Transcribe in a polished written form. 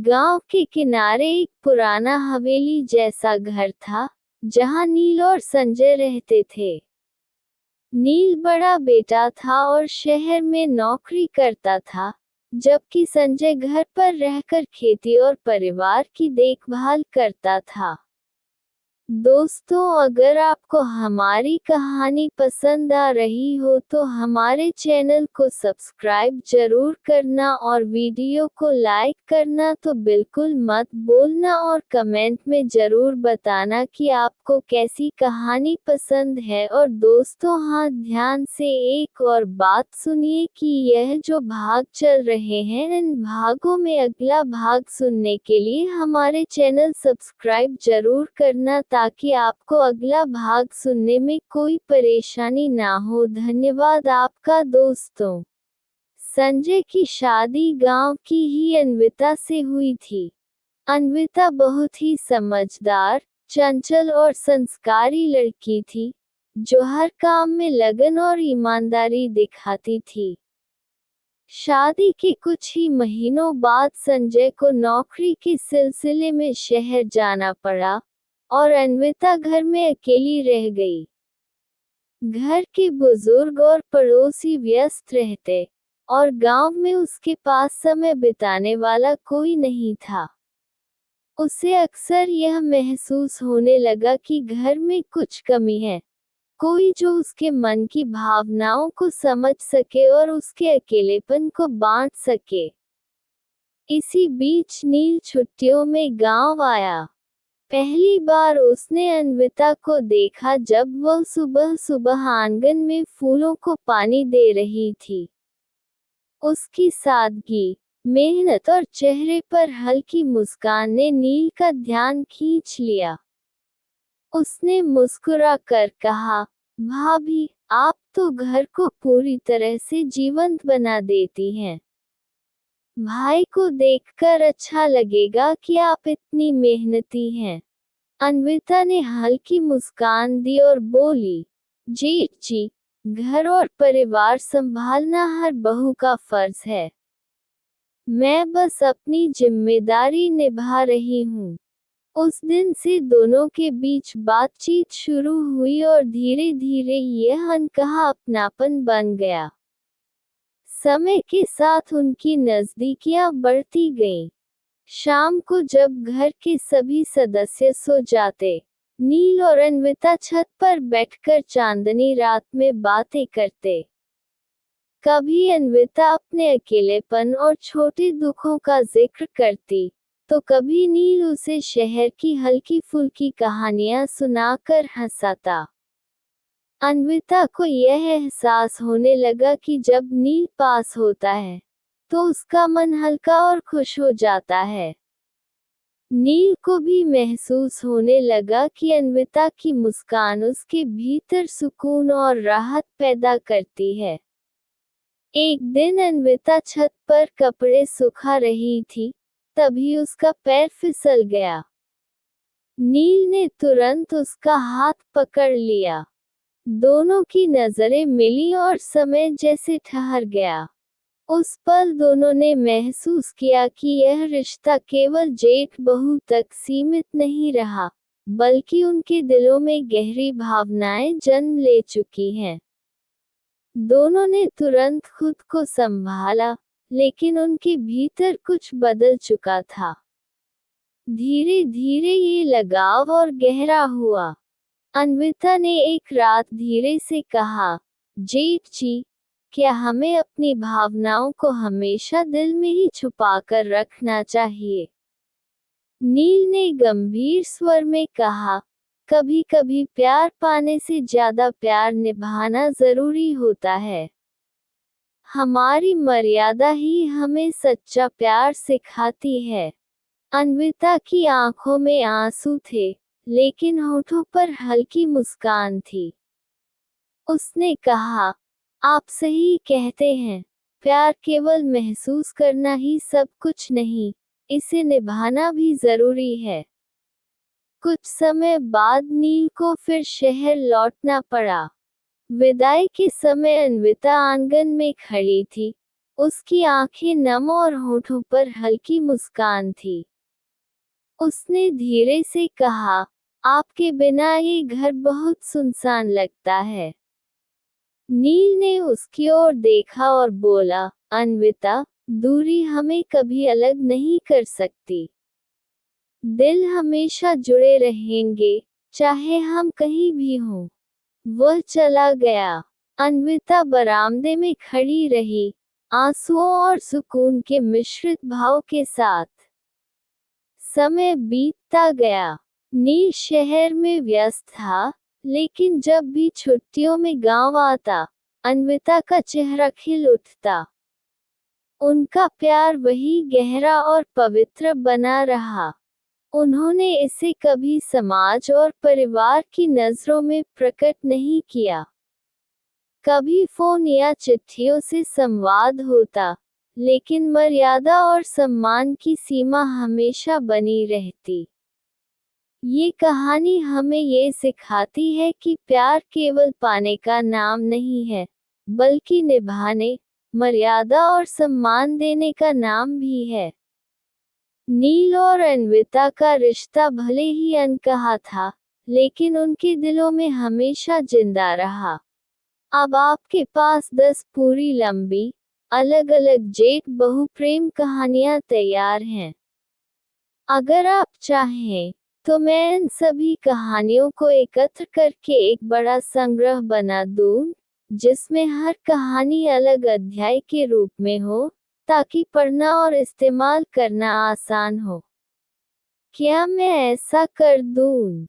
गांव के किनारे एक पुराना हवेली जैसा घर था, जहां नील और संजय रहते थे। नील बड़ा बेटा था और शहर में नौकरी करता था, जबकि संजय घर पर रहकर खेती और परिवार की देखभाल करता था। दोस्तों, अगर आपको हमारी कहानी पसंद आ रही हो तो हमारे चैनल को सब्सक्राइब जरूर करना और वीडियो को लाइक करना तो बिल्कुल मत भूलना और कमेंट में जरूर बताना कि आपको कैसी कहानी पसंद है। और दोस्तों, हाँ, ध्यान से एक और बात सुनिए कि यह जो भाग चल रहे हैं, इन भागों में अगला भाग सुनने के लिए हमारे चैनल सब्सक्राइब जरूर करना ताकि आपको अगला भाग सुनने में कोई परेशानी ना हो। धन्यवाद आपका। दोस्तों, संजय की शादी गांव की ही अन्विता से हुई थी। अन्विता बहुत ही समझदार, चंचल और संस्कारी लड़की थी, जो हर काम में लगन और ईमानदारी दिखाती थी। शादी के कुछ ही महीनों बाद संजय को नौकरी के सिलसिले में शहर जाना पड़ा और अन्विता घर में अकेली रह गई। घर के बुजुर्ग और पड़ोसी व्यस्त रहते और गांव में उसके पास समय बिताने वाला कोई नहीं था। उसे अक्सर यह महसूस होने लगा कि घर में कुछ कमी है, कोई जो उसके मन की भावनाओं को समझ सके और उसके अकेलेपन को बांट सके। इसी बीच नील छुट्टियों में गांव आया। पहली बार उसने अन्विता को देखा जब वह सुबह सुबह आंगन में फूलों को पानी दे रही थी। उसकी सादगी, मेहनत और चेहरे पर हल्की मुस्कान ने नील का ध्यान खींच लिया। उसने मुस्कुरा कर कहा, भाभी, आप तो घर को पूरी तरह से जीवंत बना देती हैं। भाई को देखकर अच्छा लगेगा कि आप इतनी मेहनती हैं। अन्विता ने हल्की मुस्कान दी और बोली, जी जी, घर और परिवार संभालना हर बहू का फर्ज है। मैं बस अपनी जिम्मेदारी निभा रही हूँ। उस दिन से दोनों के बीच बातचीत शुरू हुई और धीरे धीरे यह अनकहा अपनापन बन गया। समय के साथ उनकी नजदीकियां बढ़ती गईं। शाम को जब घर के सभी सदस्य सो जाते, नील और अन्विता छत पर बैठकर चांदनी रात में बातें करते। कभी अन्विता अपने अकेलेपन और छोटे दुखों का जिक्र करती, तो कभी नील उसे शहर की हल्की फुल्की कहानियां सुनाकर हंसाता। अन्विता को यह एहसास होने लगा कि जब नील पास होता है, तो उसका मन हल्का और खुश हो जाता है। नील को भी महसूस होने लगा कि अन्विता की मुस्कान उसके भीतर सुकून और राहत पैदा करती है। एक दिन अन्विता छत पर कपड़े सुखा रही थी, तभी उसका पैर फिसल गया। नील ने तुरंत उसका हाथ पकड़ लिया। दोनों की नजरें मिली और समय जैसे ठहर गया। उस पल दोनों ने महसूस किया कि यह रिश्ता केवल जेठ बहू तक सीमित नहीं रहा, बल्कि उनके दिलों में गहरी भावनाएं जन्म ले चुकी हैं। दोनों ने तुरंत खुद को संभाला, लेकिन उनके भीतर कुछ बदल चुका था। धीरे धीरे ये लगाव और गहरा हुआ। अन्विता ने एक रात धीरे से कहा, जेठ जी, क्या हमें अपनी भावनाओं को हमेशा दिल में ही छुपा कर रखना चाहिए? नील ने गंभीर स्वर में कहा, कभी कभी प्यार पाने से ज्यादा प्यार निभाना जरूरी होता है। हमारी मर्यादा ही हमें सच्चा प्यार सिखाती है। अन्विता की आंखों में आंसू थे, लेकिन होठों पर हल्की मुस्कान थी। उसने कहा, आप सही कहते हैं, प्यार केवल महसूस करना ही सब कुछ नहीं, इसे निभाना भी जरूरी है। कुछ समय बाद नील को फिर शहर लौटना पड़ा। विदाई के समय अन्विता आंगन में खड़ी थी, उसकी आंखें नम और होठों पर हल्की मुस्कान थी। उसने धीरे से कहा, आपके बिना ये घर बहुत सुनसान लगता है। नील ने उसकी ओर देखा और बोला, अन्विता, दूरी हमें कभी अलग नहीं कर सकती। दिल हमेशा जुड़े रहेंगे, चाहे हम कहीं भी हों। वह चला गया। अन्विता बरामदे में खड़ी रही, आंसुओं और सुकून के मिश्रित भाव के साथ। समय बीतता गया। नील शहर में व्यस्त था, लेकिन जब भी छुट्टियों में गांव आता, अन्विता का चेहरा खिल उठता। उनका प्यार वही गहरा और पवित्र बना रहा। उन्होंने इसे कभी समाज और परिवार की नज़रों में प्रकट नहीं किया। कभी फोन या चिट्ठियों से संवाद होता, लेकिन मर्यादा और सम्मान की सीमा हमेशा बनी रहती। ये कहानी हमें ये सिखाती है कि प्यार केवल पाने का नाम नहीं है, बल्कि निभाने, मर्यादा और सम्मान देने का नाम भी है। नील और अन्विता का रिश्ता भले ही अनकहा था, लेकिन उनके दिलों में हमेशा जिंदा रहा। अब आपके पास 10 पूरी लंबी, अलग अलग जेठ बहु प्रेम कहानियां तैयार हैं। अगर आप चाहें, तो मैं इन सभी कहानियों को एकत्र करके एक बड़ा संग्रह बना दूं, जिसमें हर कहानी अलग अध्याय के रूप में हो, ताकि पढ़ना और इस्तेमाल करना आसान हो। क्या मैं ऐसा कर दूं?